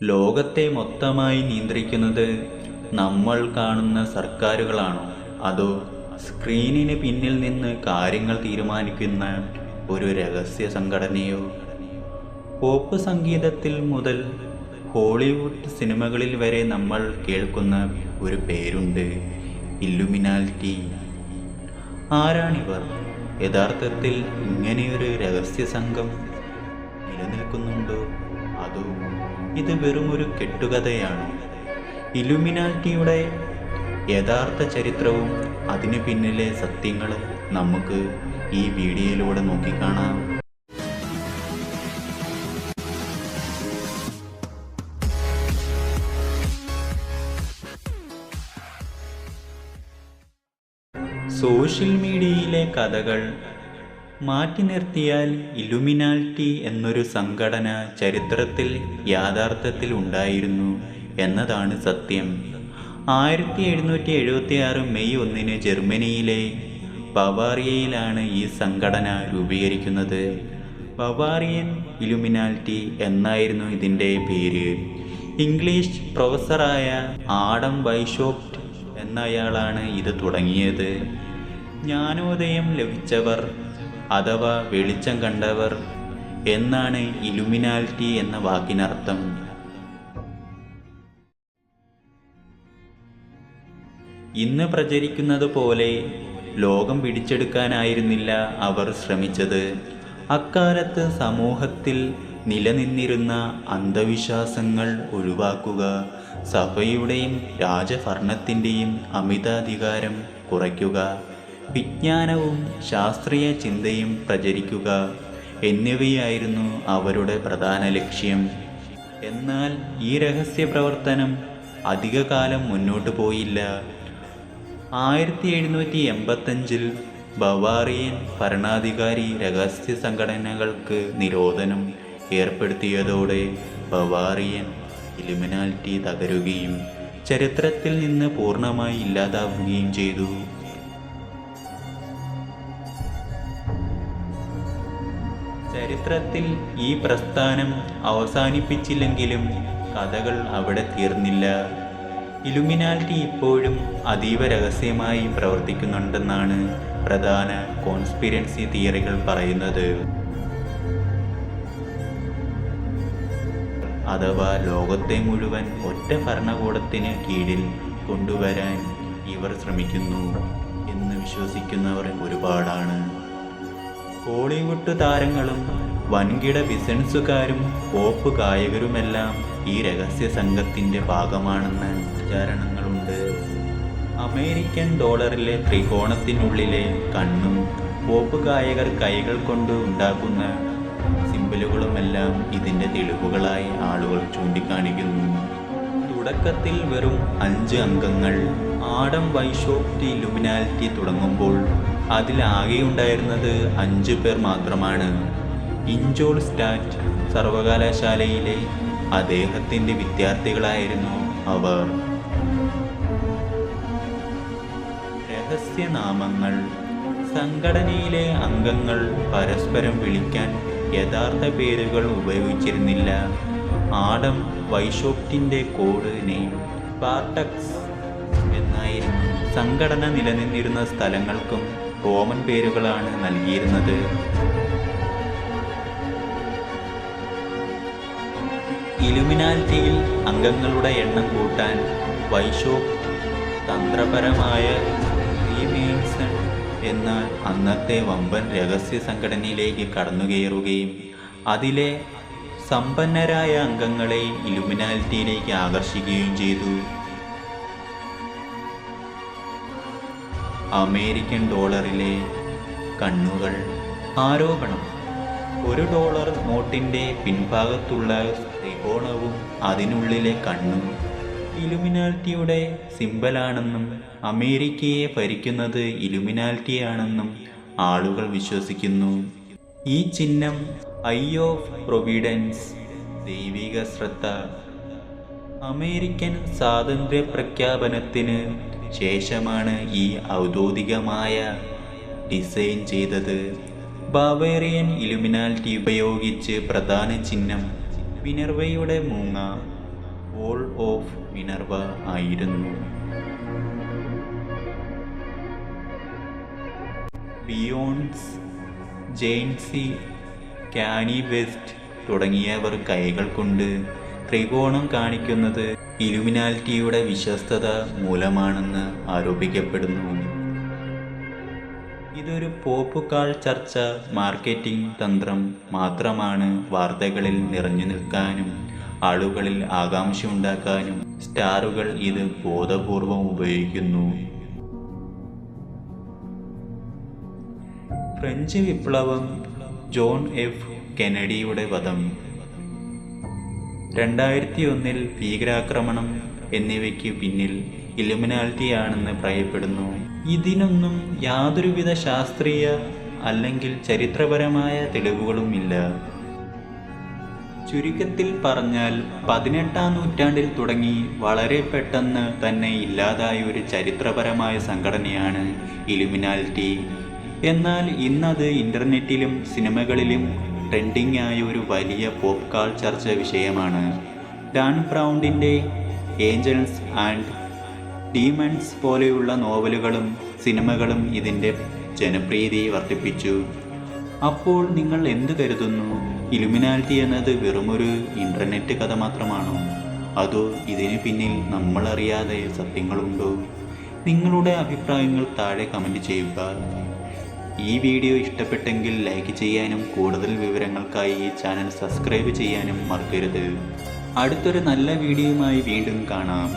ലോകത്തെ മൊത്തമായി നിയന്ത്രിക്കുന്നത് നമ്മൾ കാണുന്ന സർക്കാരുകളാണോ, അതോ സ്ക്രീനിന് പിന്നിൽ നിന്ന് കാര്യങ്ങൾ തീരുമാനിക്കുന്ന ഒരു രഹസ്യ സംഘടനയോ? പോപ്പ് സംഗീതത്തിൽ മുതൽ ഹോളിവുഡ് സിനിമകളിൽ വരെ നമ്മൾ കേൾക്കുന്ന ഒരു പേരുണ്ട്, ഇല്ലുമിനാറ്റി. ആരാണിവർ? യഥാർത്ഥത്തിൽ ഇങ്ങനെയൊരു രഹസ്യ സംഘം നിലനിൽക്കുന്നുണ്ടോ, അതോ ഇത് വെറുമൊരു കെട്ടുകഥയാണ്? ഇലുമിനാറ്റിയുടെ യഥാർത്ഥ ചരിത്രവും അതിനു പിന്നിലെ സത്യങ്ങളും നമുക്ക് ഈ വീഡിയോയിലൂടെ നോക്കിക്കാണാം. സോഷ്യൽ മീഡിയയിലെ കഥകൾ മാറ്റി നിർത്തിയാൽ ഇലുമിനാറ്റി എന്നൊരു സംഘടന ചരിത്രത്തിൽ യാഥാർത്ഥ്യത്തിൽ ഉണ്ടായിരുന്നു എന്നതാണ് സത്യം. 1776 മെയ് 1 ജർമ്മനിയിലെ ബവാറിയയിലാണ് ഈ സംഘടന രൂപീകരിക്കുന്നത്. ബവാറിയൻ ഇലുമിനാറ്റി എന്നായിരുന്നു ഇതിൻ്റെ പേര്. ഇംഗ്ലീഷ് പ്രൊഫസറായ ആഡം വൈഷോപ്റ്റ് എന്നയാളാണ് ഇത് തുടങ്ങിയത്. ജ്ഞാനോദയം ലഭിച്ചവർ അഥവാ വെളിച്ചം കണ്ടവർ എന്നാണ് ഇലുമിനാറ്റി എന്ന വാക്കിനർത്ഥം. ഇന്ന് പ്രചരിക്കുന്നത് പോലെ ലോകം പിടിച്ചെടുക്കാനായിരുന്നില്ല അവർ ശ്രമിച്ചത്. അക്കാലത്ത് സമൂഹത്തിൽ നിലനിന്നിരുന്ന അന്ധവിശ്വാസങ്ങൾ ഒഴിവാക്കുക, സഭയുടെയും രാജഭരണത്തിൻ്റെയും അമിതാധികാരം കുറയ്ക്കുക, വിജ്ഞാനവും ശാസ്ത്രീയ ചിന്തയും പ്രചരിക്കുക എന്നിവയായിരുന്നു അവരുടെ പ്രധാന ലക്ഷ്യം. എന്നാൽ ഈ രഹസ്യ പ്രവർത്തനം അധികകാലം മുന്നോട്ടു പോയില്ല. 1785 ബവാറിയൻ ഭരണാധികാരി രഹസ്യ സംഘടനകൾക്ക് നിരോധനം ഏർപ്പെടുത്തിയതോടെ ബവാറിയൻ ഇലുമിനാറ്റി തകരുകയും ചരിത്രത്തിൽ നിന്ന് പൂർണ്ണമായി ഇല്ലാതാവുകയും ചെയ്തു. ചരിത്രത്തിൽ ഈ പ്രസ്ഥാനം അവസാനിപ്പിച്ചില്ലെങ്കിലും കഥകൾ അവിടെ തീർന്നില്ല. ഇലുമിനാറ്റി ഇപ്പോഴും അതീവ രഹസ്യമായി പ്രവർത്തിക്കുന്നുണ്ടെന്നാണ് പ്രധാന കോൺസ്പിരൻസി തിയറികൾ പറയുന്നത്. അഥവാ ലോകത്തെ മുഴുവൻ ഒറ്റ ഭരണകൂടത്തിന് കീഴിൽ കൊണ്ടുവരാൻ ഇവർ ശ്രമിക്കുന്നു എന്ന് വിശ്വസിക്കുന്നവർ ഒരുപാടാണ്. ഹോളിവുഡ് താരങ്ങളും വൻകിട ബിസിനസ്സുകാരും പോപ്പ് ഗായകരുമെല്ലാം ഈ രഹസ്യ സംഘത്തിൻ്റെ ഭാഗമാണെന്ന് പ്രചാരണങ്ങളുണ്ട്. അമേരിക്കൻ ഡോളറിലെ ത്രികോണത്തിനുള്ളിലെ കണ്ണും പോപ്പ് ഗായകർ കൈകൾ കൊണ്ട് ഉണ്ടാക്കുന്ന സിംബലുകളുമെല്ലാം ഇതിൻ്റെ തെളിവുകളായി ആളുകൾ ചൂണ്ടിക്കാണിക്കുന്നു. തുടക്കത്തിൽ വെറും 5 അംഗങ്ങൾ. ആഡം വൈഷോപ്റ്റ് ഇലുമിനാറ്റി തുടങ്ങുമ്പോൾ അതിലാകെയുണ്ടായിരുന്നത് 5 പേർ മാത്രമാണ്. ഇൻജോൾസ്റ്റാറ്റ് സർവകലാശാലയിലെ അദ്ദേഹത്തിൻ്റെ വിദ്യാർത്ഥികളായിരുന്നു അവർ. രഹസ്യനാമങ്ങൾ. സംഘടനയിലെ അംഗങ്ങൾ പരസ്പരം വിളിക്കാൻ യഥാർത്ഥ പേരുകൾ ഉപയോഗിച്ചിരുന്നില്ല. ആഡം വൈഷോപ്റ്റിൻ്റെ കോഡ് നെയിം സ്പാർട്ടക്സ് എന്നായിരുന്നു. സംഘടന നിലനിന്നിരുന്ന സ്ഥലങ്ങൾക്കും റോമൻ പേരുകളാണ് നൽകിയിരുന്നത്. ഇലുമിനാറ്റിയിൽ അംഗങ്ങളുടെ എണ്ണം കൂട്ടാൻ വൈഷോപ്റ്റ് തന്ത്രപരമായ ഫ്രീമേസൺ എന്ന അന്നത്തെ വമ്പൻ രഹസ്യ സംഘടനയിലേക്ക് കടന്നുകയറുകയും അതിലെ സമ്പന്നരായ അംഗങ്ങളെ ഇലുമിനാറ്റിയിലേക്ക് ആകർഷിക്കുകയും ചെയ്തു. അമേരിക്കൻ ഡോളറിലെ കണ്ണുകൾ. ആരോപണം. $1 നോട്ടിൻ്റെ പിൻഭാഗത്തുള്ള ത്രികോണവും അതിനുള്ളിലെ കണ്ണും ഇലുമിനാറ്റിയുടെ സിംബലാണെന്നും അമേരിക്കയെ ഭരിക്കുന്നത് ഇലുമിനാറ്റിയാണെന്നും ആളുകൾ വിശ്വസിക്കുന്നു. ഈ ചിഹ്നം ഐ ഓഫ് പ്രൊവിഡൻസ്, ദൈവിക ശ്രദ്ധ. അമേരിക്കൻ സ്വാതന്ത്ര്യ പ്രഖ്യാപനത്തിന് ശേഷമാണ് ഈ ഔദ്യോഗികമായ ഡിസൈൻ ചെയ്തത്. ബവേറിയൻ ഇലുമിനാറ്റി ഉപയോഗിച്ച് പ്രധാന ചിഹ്നം മിനർവയുടെ മൂങ്ങ, വോൾ ഓഫ് മിനർവ ആയിരുന്നു. ബിയോൺസ്, ജെയിൻസി, കാനി വെസ്റ്റ് തുടങ്ങിയവർ കൈകൾ കൊണ്ട് ത്രികോണം കാണിക്കുന്നത് ഇലുമിനാറ്റിയുടെ വിശ്വസ്തത മൂലമാണെന്ന് ആരോപിക്കപ്പെടുന്നു. ഇതൊരു പോപ്പുകാൾ ചർച്ച മാർക്കറ്റിംഗ് തന്ത്രം മാത്രമാണ്. വാർത്തകളിൽ നിറഞ്ഞു നിൽക്കാനും ആളുകളിൽ ആകാംക്ഷയുണ്ടാക്കാനും സ്റ്റാറുകൾ ഇത് ബോധപൂർവം ഉപയോഗിക്കുന്നു. ഫ്രഞ്ച് വിപ്ലവം, ജോൺ എഫ് കെനഡിയുടെ വധം, 2001 ഭീകരാക്രമണം എന്നിവയ്ക്ക് പിന്നിൽ ഇലുമിനാറ്റിയാണെന്ന് പറയപ്പെടുന്നു. ഇതിനൊന്നും യാതൊരുവിധ ശാസ്ത്രീയ അല്ലെങ്കിൽ ചരിത്രപരമായ തെളിവുകളുമില്ല. ചുരുക്കത്തിൽ പറഞ്ഞാൽ 18ാം നൂറ്റാണ്ടിൽ തുടങ്ങി വളരെ പെട്ടെന്ന് തന്നെ ഇല്ലാതായ ഒരു ചരിത്രപരമായ സംഘടനയാണ് ഇലുമിനാറ്റി. എന്നാൽ ഇന്നത് ഇന്റർനെറ്റിലും സിനിമകളിലും ട്രെൻഡിംഗ് ആയ ഒരു വലിയ പോപ്പ് കൾച്ചർ വിഷയമാണ്. ഡാൻ ബ്രൗണിൻ്റെ ഏഞ്ചൽസ് ആൻഡ് ഡീമൺസ് പോലെയുള്ള നോവലുകളും സിനിമകളും ഇതിൻ്റെ ജനപ്രീതി വർദ്ധിപ്പിച്ചു. അപ്പോൾ നിങ്ങൾ എന്ത് കരുതുന്നു? ഇലുമിനാറ്റി എന്നത് വെറുമൊരു ഇൻ്റർനെറ്റ് കഥ മാത്രമാണോ? അതോ ഇതിന് പിന്നിൽ നമ്മളറിയാതെ സത്യങ്ങളുണ്ടോ? നിങ്ങളുടെ അഭിപ്രായങ്ങൾ താഴെ കമൻറ്റ് ചെയ്യുക. ഈ വീഡിയോ ഇഷ്ടപ്പെട്ടെങ്കിൽ ലൈക്ക് ചെയ്യാനും കൂടുതൽ വിവരങ്ങൾക്കായി ഈ ചാനൽ സബ്സ്ക്രൈബ് ചെയ്യാനും മറക്കരുത്. അടുത്തൊരു നല്ല വീഡിയോയുമായി വീണ്ടും കാണാം.